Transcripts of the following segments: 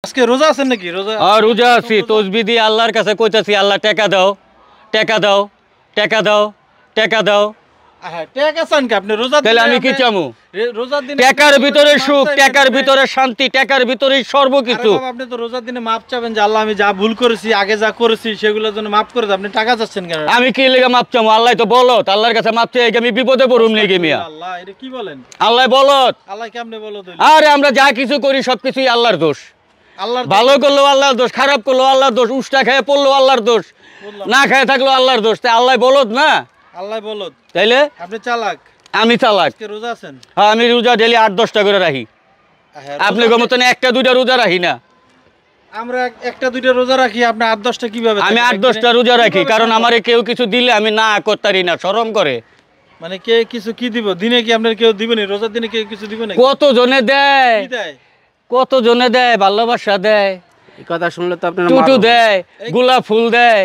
আজকে রোজা আছেন নাকি? রোজা আছি, তসবিহ দিয়ে আল্লাহর কাছে কইতাছি, আল্লাহ টাকা দাও, টাকা দাও, টাকা দাও, টাকা দাও। আমি কি চামু? টাকার ভিতরে সুখ, টাকার ভিতরে শান্তি, টাকার ভিতরে সর্বকিছু। আপনি তো রোজার দিনে মাপ চাবেন যে আল্লাহ আমি যা ভুল করেছি, আগে যা করেছি সেগুলোর জন্য মাফ করে দেন। আপনি টাকা চাচ্ছেন কেন? আমি কি লেগে মাপ চামু? আল্লাহ তো বলত, আল্লাহর কাছে মাপ চাই আমি বিপদে পড়ুম নাকি মিয়া? আল্লাহ এটা কি বলেন? আল্লাহ বলত। আল্লাহ কেমনে বলত? আরে আমরা যা কিছু করি সবকিছুই আল্লাহর দোষ। আল্লাহর ভালো করলো আল্লাহর দোষ, খারাপ করলো আল্লাহর দোষ, উষ্টা খেয়ে পড়লো আল্লাহর দোষ, না খেয়ে থাকলো আল্লাহর দোষ। তাই আল্লাহ বলত না? আল্লাহ বলত। তাইলে আপনি চালাক। আমি চালাক। রোজা আছেন? হ্যাঁ, আমি রোজা ডেলি 8-10টা করে রাখি। আপনি মতন 1-2টা রোজা রাখি না। আমরা 1-2টা রোজা রাখি, আপনি 8-10টা কিভাবে? আমি 8-10টা রোজা রাখি, কারণ আমারে কেউ কিছু দিলে আমি না করতারি না, শরম করে। মানে কে কিছু কি দিব? দিনে কি আপনার কেউ দিবেনি? রোজার দিনে কেউ কিছু দিবে না? কত জনে দেয়, কত জনে দেয়, ভালোবাসা দেয়, এই কথা শুনলে তো আপনার টুটু দেয়, গোলাপ ফুল দেয়।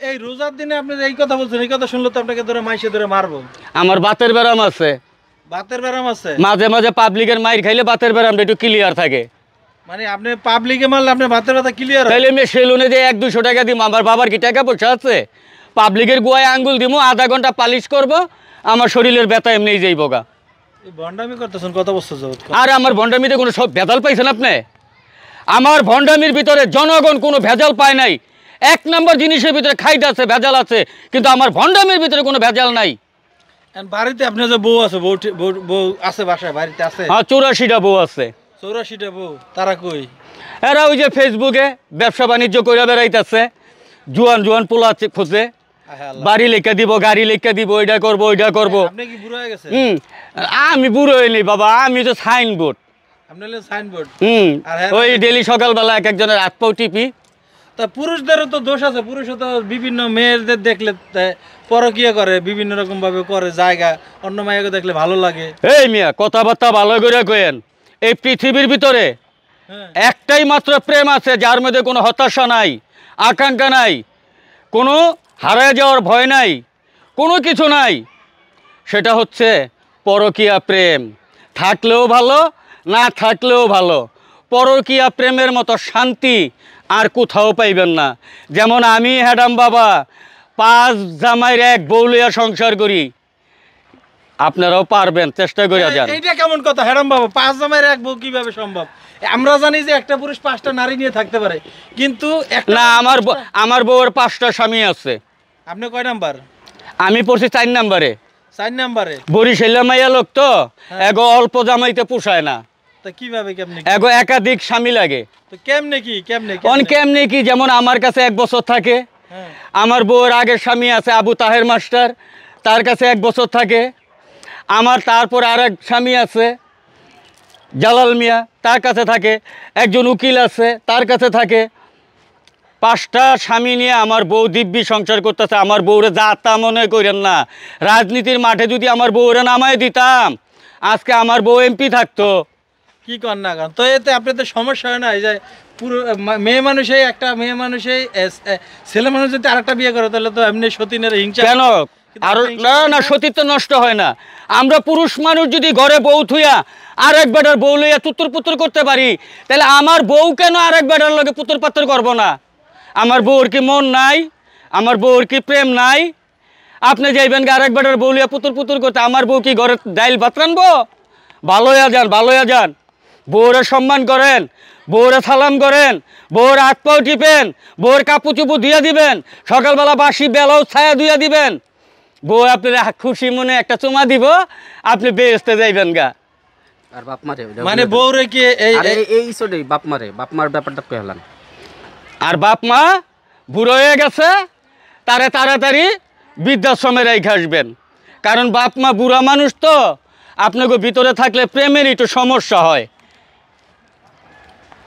এই রোজার দিনে আপনি এই কথা বলছেন, এই কথা শুনলে তো আপনাকে ধরে মাইসে ধরে মারবো। আমার বাতের ব্যারাম আছে। বাতের ব্যারাম আছে? মাঝে মাঝে পাবলিকের মাইর খাইলে বাতের ব্যারামটা একটু ক্লিয়ার থাকে। মানে আপনি পাবলিকে মারলে আপনার বাতের ব্যথা ক্লিয়ার? তাইলে আমি সেলুনে যে 100-200 টাকা দিব, আমার বাবার কি টাকা পয়সা আছে? পাবলিকের গোয়ায় আঙ্গুল দিব, আধা ঘন্টা পালিশ করব, আমার শরীরের ব্যথা এমনিই যাইব গা। ভণ্ডামি করতেছেন কত বছর যাবত? আর আমার ভণ্ডামিতে কোনো সব ভেজাল পাইছেন আপনি? আমার ভণ্ডামির ভিতরে জনগণ কোনো ভেজাল পায় নাই। 1 নম্বর জিনিসের ভিতরে খাইট আছে, ভেজাল আছে, কিন্তু আমার ভণ্ডামির ভিতরে কোনো ভেজাল নাই। বাড়িতে আপনার যে বউ আছে, বউ আছে বাসায়, বাড়িতে আছে? হ্যাঁ, 84টা বউ আছে। 84টা বউ? তারা কই? এরা ওই যে ফেসবুকে ব্যবসা বাণিজ্য করে বেড়াইতেছে, জুয়ান জুয়ান পোলা খোঁজে, বাড়ি লেখা দিব, গাড়ি লেখা দিব, ওইটা করবো ওইটা করবো। আপনি কি বুড়ো হয়ে গেছে? আমি বুড়ো হইনি বাবা, আমি তো সাইনবোর্ড। আপনি হলেন সাইনবোর্ড? ওই ডেলি সকালবেলা এক একজনের হাত পাও টিপি। তা পুরুষদেরও তো দোষ আছে, পুরুষও তো বিভিন্ন মেয়েদের দেখলে পরকিয়া করে, বিভিন্ন রকম ভাবে করে, জায়গা অন্য মাইয়াকে দেখলে ভালো লাগে। এই মিয়া কথাবার্তা ভালো করে কয়েন। এই পৃথিবীর ভিতরে একটাই মাত্র প্রেম আছে, যার মধ্যে কোনো হতাশা নাই, আকাঙ্ক্ষা নাই, কোনো হারায় যাওয়ার ভয় নাই, কোনো কিছু নাই। সেটা হচ্ছে পরকীয়া প্রেম। থাকলেও ভালো, না থাকলেও ভালো। পরকীয়া প্রেমের মতো শান্তি আর কোথাও পাইবেন না। যেমন আমি হ্যাডাম বাবা 5 জামাইয়ের 1 বউ লইয়া সংসার করি, আপনারাও পারবেন, চেষ্টা করে যান। এইটা কেমন কথা হ্যাডাম বাবা? 5 জামাইয়ের 1 বউ কিভাবে সম্ভব? আমরা জানি যে একটা পুরুষ 5টা নারী নিয়ে থাকতে পারে, কিন্তু না, আমার বউয়ের 5টা স্বামী আছে। আপনি কয় নাম্বার? আমি পড়ছি 4 নাম্বারে। 4 নাম্বারে? বরিশাল মাইয়া লোক তো, এগো অল্প জামাইতে পোষায় না। তা কিভাবে কেমনে? এগো একাধিক স্বামী লাগে। তো কেমনে কি কেমনে কি? যেমন আমার কাছে 1 বছর থাকে, আমার বউয়ের আগের স্বামী আছে আবু তাহের মাস্টার, তার কাছে 1 বছর থাকে। আমার তারপর আরেক স্বামী আছে জালাল মিয়া, তার কাছে থাকে। একজন উকিল আছে, তার কাছে থাকে। 5টা স্বামী নিয়ে আমার বউ দিব্যি সংসার করতেছে। আমার বউরে যা তা মনে করেন না। রাজনীতির মাঠে যদি আমার বউরে নামায় দিতাম, আজকে আমার বউ এমপি থাকতো। কি কর না কেন? তো এতে আপনাদের সমস্যা হয় না? এই যে পুরো মেয়ে মানুষই, একটা মেয়ে মানুষই ছেলে মানুষ যদি আরেকটা বিয়ে করে, তাহলে তো এমনি সতীনের হিংসা কেন? আর না, সতীত্ব নষ্ট হয় না। আমরা পুরুষ মানুষ যদি ঘরে বউ থুইয়া আরেক বেটার বউ লইয়া তুত্তর পুত্তর করতে পারি, তাহলে আমার বউ কেন আরেক বেটার লগে পুত্তর পাত্তর করবো না? আমার বউর কি মন নাই? আমার বউর কি প্রেম নাই? আপনি যাইবেন আরেক বেটার বউ লইয়া পুত্তর পুত্তর করতে, আমার বউ কি ঘরে ডাইল ভাত রানবো? ভালো হইয়া যান, ভালো হইয়া যান। বউরে সম্মান করেন, বউরে সালাম করেন, বউর হাত পাও টিপেন, বউর কাপু চুপু দিয়া দিবেন, সকালবেলা বাসি বেলাও ছায়া দিয়া দিবেন। বউ আপনার খুশি মনে একটা চুমা দিব, আপনি বেহেশতে যাইবেন গা। আর বাপ মারে মানে বউরে কি এই ছোটই বাপ মার ব্যাপারটা কইলাম। আর বাপ মা বুড়ো হয়ে গেছে, তারে তাড়াতাড়ি বৃদ্ধাশ্রমে রেখে আসবেন। কারণ বাপ মা বুড়া মানুষ তো, আপনাকে ভিতরে থাকলে প্রেমের একটু সমস্যা হয়।